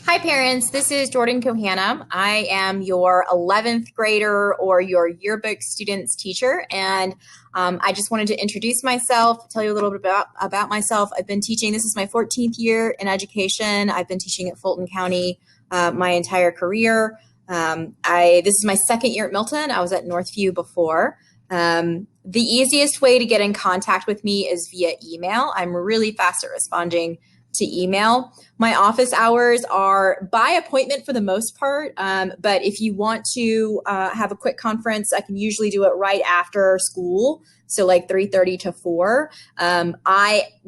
Hi parents, this is Jordan Kohanimj. I am your 11th grader or your yearbook student's teacher, and I just wanted to introduce myself, tell you a little bit about myself. I've been teaching, this is my 14th year in education. I've been teaching at Fulton County my entire career. This is my second year at Milton. I was at Northview before. The easiest way to get in contact with me is via email. I'm really fast at responding to email. My office hours are by appointment for the most part, but if you want to have a quick conference, I can usually do it right after school, so like 3:30 to 4.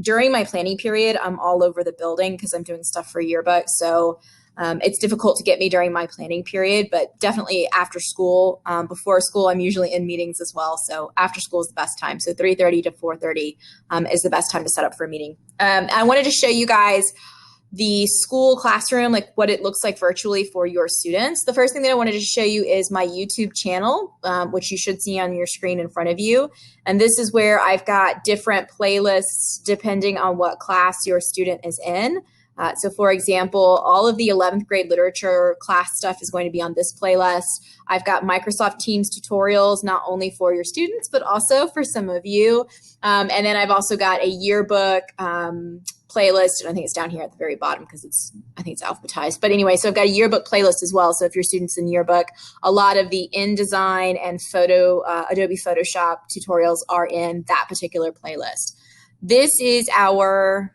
During my planning period, I'm all over the building because I'm doing stuff for yearbook, so it's difficult to get me during my planning period, but definitely after school. Before school, I'm usually in meetings as well, so after school is the best time. So 3:30 to 4:30 is the best time to set up for a meeting. I wanted to show you guys the school classroom, like what it looks like virtually for your students. The first thing that I wanted to show you is my YouTube channel, which you should see on your screen in front of you. And this is where I've got different playlists depending on what class your student is in. So for example, all of the 11th grade literature class stuff is going to be on this playlist. I've got Microsoft Teams tutorials, not only for your students, but also for some of you. And then I've also got a yearbook playlist, and I think it's down here at the very bottom because I think it's alphabetized. But anyway, so I've got a yearbook playlist as well. So if your student's in yearbook, a lot of the InDesign and Adobe Photoshop tutorials are in that particular playlist. This is our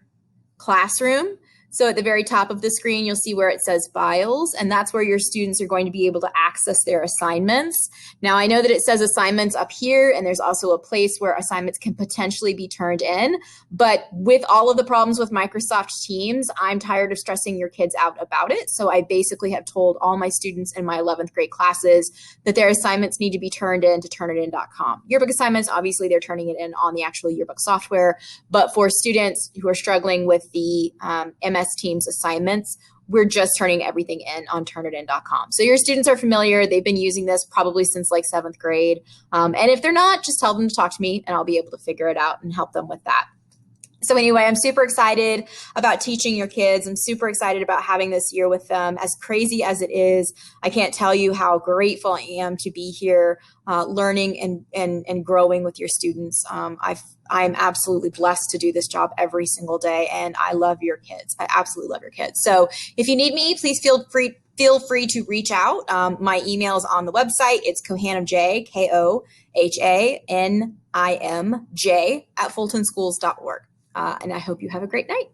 classroom. So at the very top of the screen, you'll see where it says files, and that's where your students are going to be able to access their assignments. Now, I know that it says assignments up here, and there's also a place where assignments can potentially be turned in. But with all of the problems with Microsoft Teams, I'm tired of stressing your kids out about it. So I basically have told all my students in my 11th grade classes that their assignments need to be turned in to turnitin.com. Yearbook assignments, obviously, they're turning it in on the actual yearbook software. But for students who are struggling with the MS Teams assignments, we're just turning everything in on turnitin.com. So your students are familiar. They've been using this probably since like 7th grade. And if they're not, just tell them to talk to me and I'll be able to figure it out and help them with that. So anyway, I'm super excited about teaching your kids. I'm super excited about having this year with them. As crazy as it is, I can't tell you how grateful I am to be here learning and growing with your students. I'm absolutely blessed to do this job every single day, and I love your kids. I absolutely love your kids. So if you need me, please feel free to reach out. My email is on the website. It's KOHANIMJ, KOHANIMJ @fultonschools.org. And I hope you have a great night.